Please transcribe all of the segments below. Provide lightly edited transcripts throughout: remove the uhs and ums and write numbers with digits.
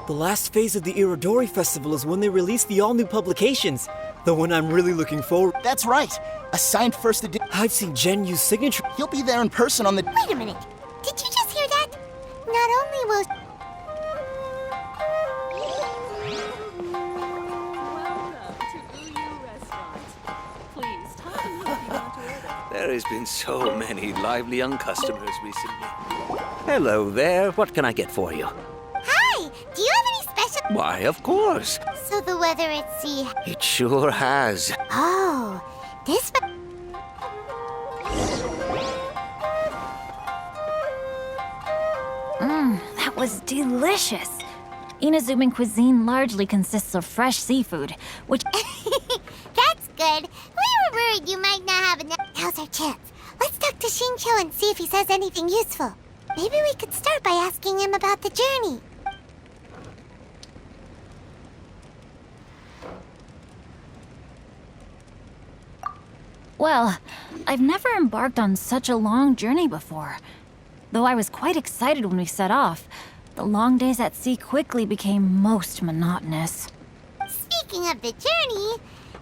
The last phase of the Irodori Festival is when they release the all-new publications. The one I'm really looking forward. That's right. A signed first edition. I've seen Jen use signature. He'll be there in person on the... Wait a minute. Did you just hear that? Not only will... There has been so many lively young customers recently. Hello there. What can I get for you? Hi! Do you have any special... Why, of course. So the weather at sea... It sure has. Oh, this... That was delicious. Inazuman cuisine largely consists of fresh seafood, which... That's good. We were worried you might not have enough. Now's our chance. Let's talk to Shincho and see if he says anything useful. Maybe we could start by asking him about the journey. Well, I've never embarked on such a long journey before. Though I was quite excited when we set off, the long days at sea quickly became most monotonous. Speaking of the journey,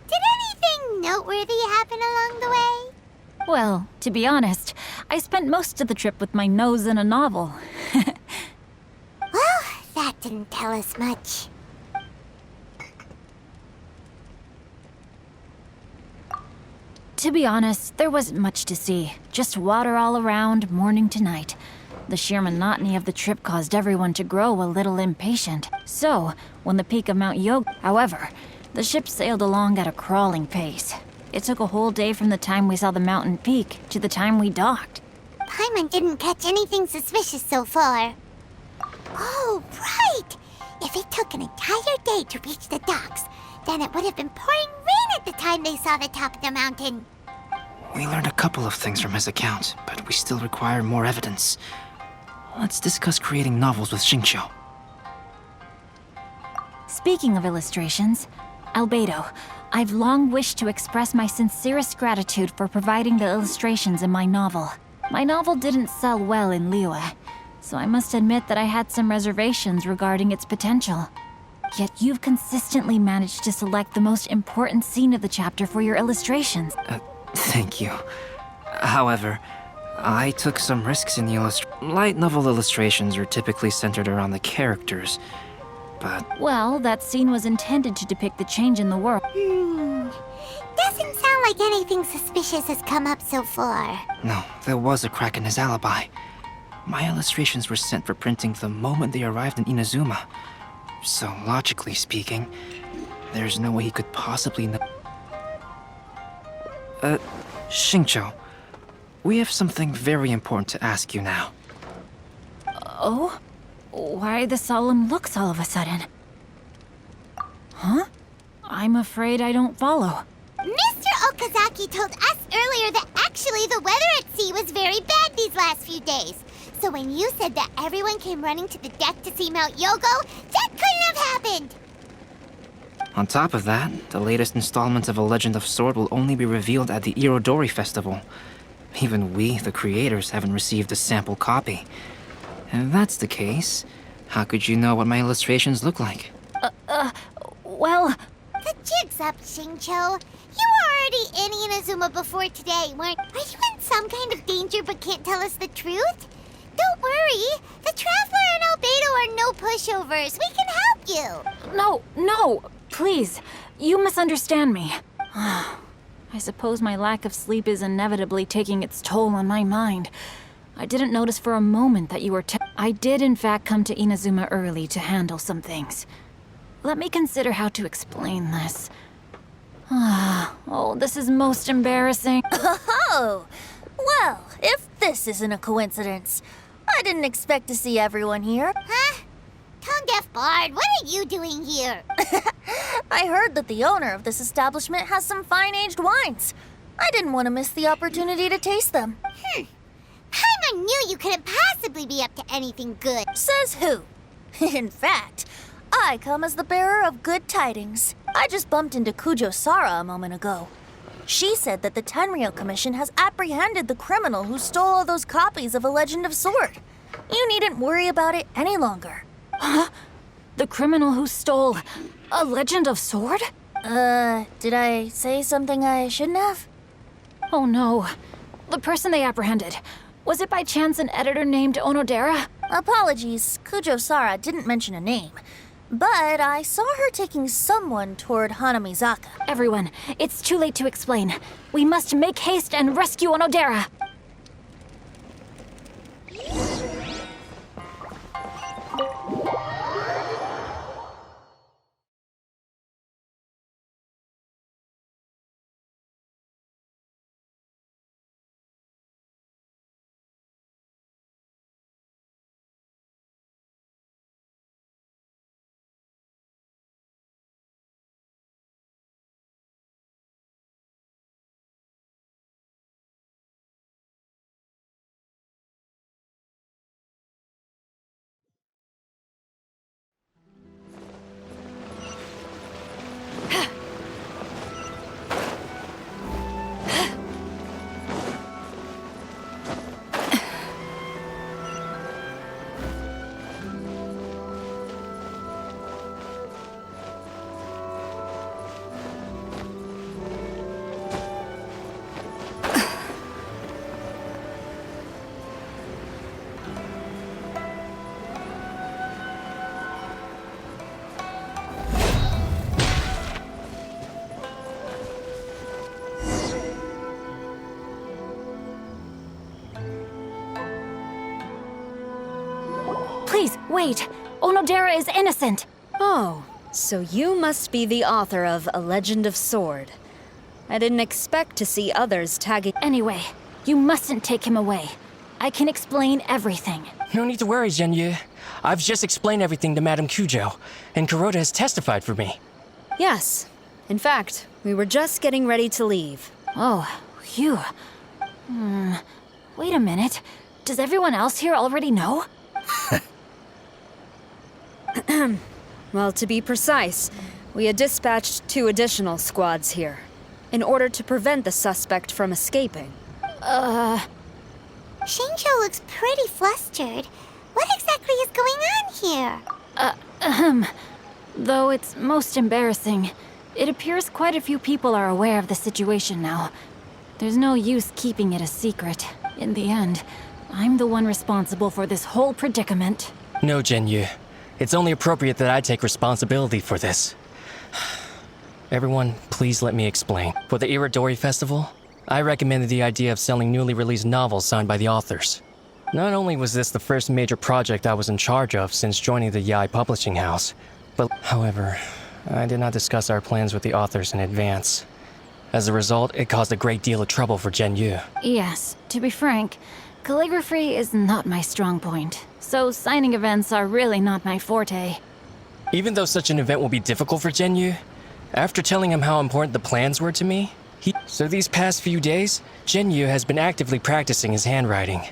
did anything noteworthy happen along the way? Well, to be honest, I spent most of the trip with my nose in a novel. Well, that didn't tell us much. To be honest, there wasn't much to see. Just water all around, morning to night. The sheer monotony of the trip caused everyone to grow a little impatient. So, when the peak of Mount Yoga... However, the ship sailed along at a crawling pace. It took a whole day from the time we saw the mountain peak to the time we docked. Paimon didn't catch anything suspicious so far. Oh, right! If it took an entire day to reach the docks, then it would have been pouring rain at the time they saw the top of the mountain. We learned a couple of things from his account, but we still require more evidence. Let's discuss creating novels with Xingqiu. Speaking of illustrations, Albedo, I've long wished to express my sincerest gratitude for providing the illustrations in my novel. My novel didn't sell well in Liyue, so I must admit that I had some reservations regarding its potential. Yet you've consistently managed to select the most important scene of the chapter for your illustrations. Thank you. However, I took some risks in the light novel illustrations are typically centered around the characters, but... Well, that scene was intended to depict the change in the world. Doesn't sound like anything suspicious has come up so far. No, there was a crack in his alibi. My illustrations were sent for printing the moment they arrived in Inazuma. So, logically speaking, there's no way he could possibly know... Xingqiu, we have something very important to ask you now. Oh? Why the solemn looks all of a sudden? Huh? I'm afraid I don't follow. Mr. Okazaki told us earlier that actually the weather at sea was very bad these last few days. So when you said that everyone came running to the deck to see Mount Yogo, that couldn't have happened! On top of that, the latest installment of A Legend of Sword will only be revealed at the Irodori Festival. Even we, the creators, haven't received a sample copy. If that's the case, how could you know what my illustrations look like? Well... The jig's up, Xingqiu. You were already in Inazuma before today, weren't... Are you in some kind of danger but can't tell us the truth? Don't worry. The Traveler and Albedo are no pushovers. We can help you. No, please. You misunderstand me. I suppose my lack of sleep is inevitably taking its toll on my mind. I didn't notice for a moment that you were I did in fact come to Inazuma early to handle some things. Let me consider how to explain this. Oh, this is most embarrassing. Oh, well, if this isn't a coincidence, I didn't expect to see everyone here. Huh? Tongue-deaf Bard, what are you doing here? I heard that the owner of this establishment has some fine-aged wines. I didn't want to miss the opportunity to taste them. Paimon knew you couldn't possibly be up to anything good. Says who? In fact, I come as the bearer of good tidings. I just bumped into Kujo Sara a moment ago. She said that the Tenryou Commission has apprehended the criminal who stole all those copies of A Legend of Sword. You needn't worry about it any longer. The The criminal who stole a Legend of Sword? Did I say something I shouldn't have? Oh no. The person they apprehended. Was it by chance an editor named Onodera? Apologies, Kujo-Sara didn't mention a name. But I saw her taking someone toward Hanamizaka. Everyone, it's too late to explain. We must make haste and rescue Onodera. Please, wait. Onodera is innocent. Oh, so you must be the author of A Legend of Sword. I didn't expect to see others tagging. Anyway, you mustn't take him away. I can explain everything. No need to worry, Genyu. I've just explained everything to Madame Kujo, and Kuroda has testified for me. Yes. In fact, we were just getting ready to leave. Oh, phew. Wait a minute. Does everyone else here already know? Well, to be precise, we had dispatched 2 additional squads here, in order to prevent the suspect from escaping. Shincho looks pretty flustered. What exactly is going on here? Though it's most embarrassing, it appears quite a few people are aware of the situation now. There's no use keeping it a secret. In the end, I'm the one responsible for this whole predicament. No, Genyu. It's only appropriate that I take responsibility for this. Everyone, please let me explain. For the Irodori Festival, I recommended the idea of selling newly released novels signed by the authors. Not only was this the first major project I was in charge of since joining the Yae publishing house, but however, I did not discuss our plans with the authors in advance. As a result, it caused a great deal of trouble for Genyu. Yes, to be frank, calligraphy is not my strong point, so signing events are really not my forte. Even though such an event will be difficult for Genyu, after telling him how important the plans were to me, so these past few days, Genyu has been actively practicing his handwriting.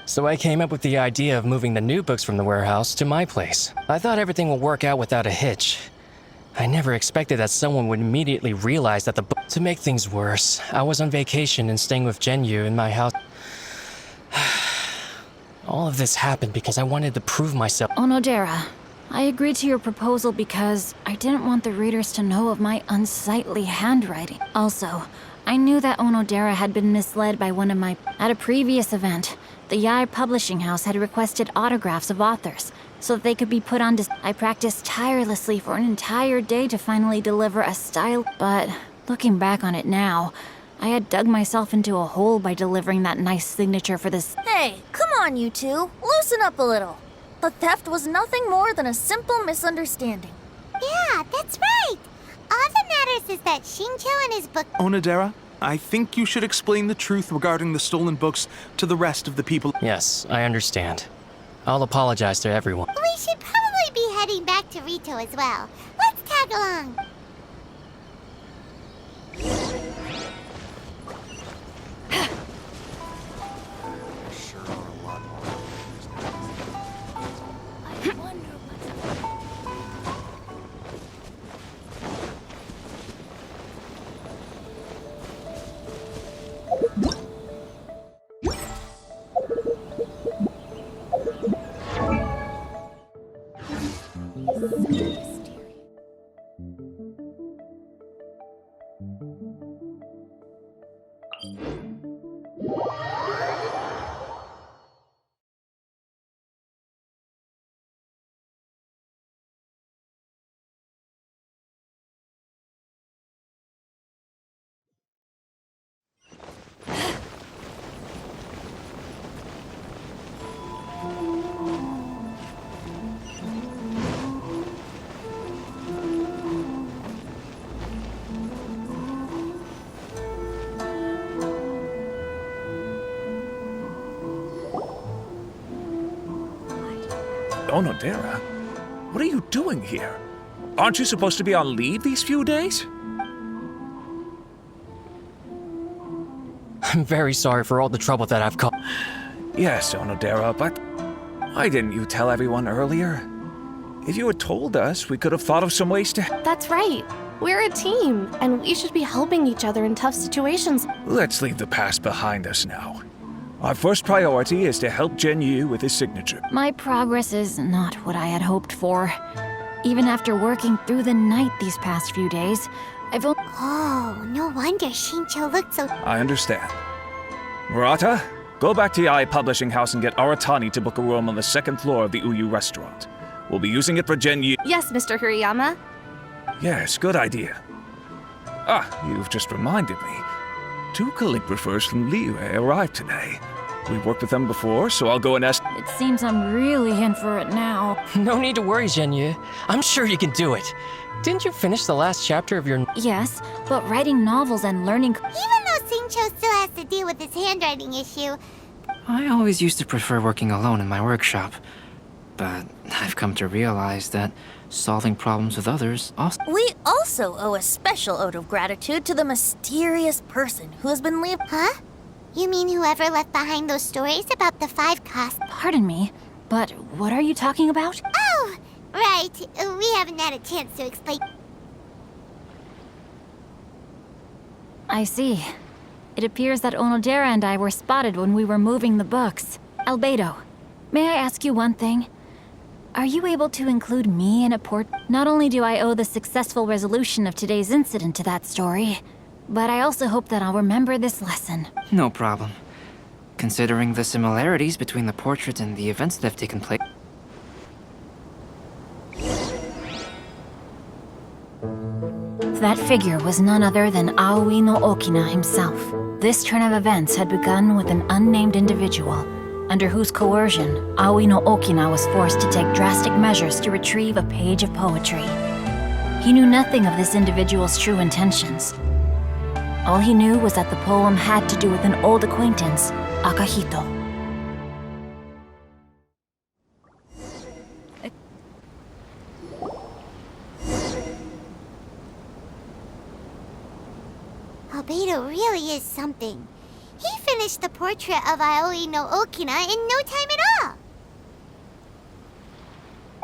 So I came up with the idea of moving the new books from the warehouse to my place. I thought everything would work out without a hitch. I never expected that someone would immediately realize that the book... To make things worse, I was on vacation and staying with Genyu in my house. All of this happened because I wanted to prove myself. Onodera, I agreed to your proposal because I didn't want the readers to know of my unsightly handwriting. Also, I knew that Onodera had been misled by one of my... At a previous event, the Yae publishing house had requested autographs of authors so that they could be put on display. I practiced tirelessly for an entire day to finally deliver a style... But, looking back on it now, I had dug myself into a hole by delivering that nice signature for this... Hey, come on, you two. Loosen up a little. The theft was nothing more than a simple misunderstanding. Yeah, that's right. All that matters is that Shincho and his book... Onodera, I think you should explain the truth regarding the stolen books to the rest of the people. Yes, I understand. I'll apologize to everyone. We should probably be heading back to Rito as well. Let's tag along. Onodera, what are you doing here? Aren't you supposed to be on leave these few days? I'm very sorry for all the trouble that I've caused. Yes, Onodera, but why didn't you tell everyone earlier? If you had told us, we could have thought of some ways to... That's right. We're a team, and we should be helping each other in tough situations. Let's leave the past behind us now. Our first priority is to help Gen Yu with his signature. My progress is not what I had hoped for. Even after working through the night these past few days, I've only... Oh, no wonder Shincho looked so... I understand. Murata, go back to Yae Publishing House and get Aratani to book a room on the second floor of the Uyu restaurant. We'll be using it for Gen Yu. Yes, Mr. Hirayama. Yes, good idea. Ah, you've just reminded me. 2 calligraphers from Liyue arrived today. We've worked with them before, so I'll go and ask... It seems I'm really in for it now. No need to worry, Zhenyu. I'm sure you can do it. Didn't you finish the last chapter of your... Yes, but writing novels and learning... Even though Shincho still has to deal with his handwriting issue... I always used to prefer working alone in my workshop. But I've come to realize that solving problems with others also... We also owe a special ode of gratitude to the mysterious person who has been leaving... Huh? You mean whoever left behind those stories about the 5 costs? Pardon me, but what are you talking about? Oh, right. We haven't had a chance to explain... I see. It appears that Onodera and I were spotted when we were moving the books. Albedo, may I ask you one thing? Are you able to include me in a port? Not only do I owe the successful resolution of today's incident to that story, but I also hope that I'll remember this lesson. No problem. Considering the similarities between the portrait and the events that have taken place... That figure was none other than Aoi no Okina himself. This turn of events had begun with an unnamed individual, under whose coercion, Aoi no Okina was forced to take drastic measures to retrieve a page of poetry. He knew nothing of this individual's true intentions. All he knew was that the poem had to do with an old acquaintance, Akahito. Albedo really is something. He finished the portrait of Aoi no Okina in no time at all.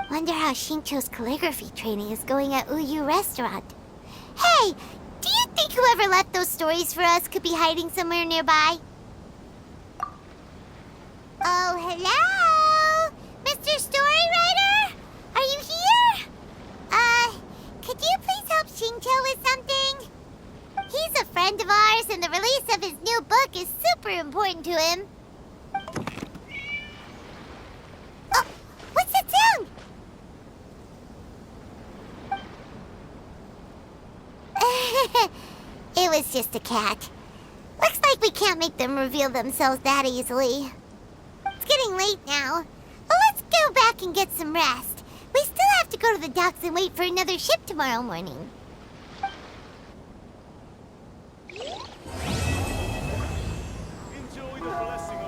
Wonder how Shincho's calligraphy training is going at Uyu Restaurant. Hey, do you think whoever left those stories for us could be hiding somewhere nearby? Oh, hello? Mr. Storywriter? Are you here? Could you please help Shincho with something? He's a friend of ours, and the release of his new book is super important to him. Oh, what's that sound? It was just a cat. Looks like we can't make them reveal themselves that easily. It's getting late now. Well, let's go back and get some rest. We still have to go to the docks and wait for another ship tomorrow morning. Enjoy the blessing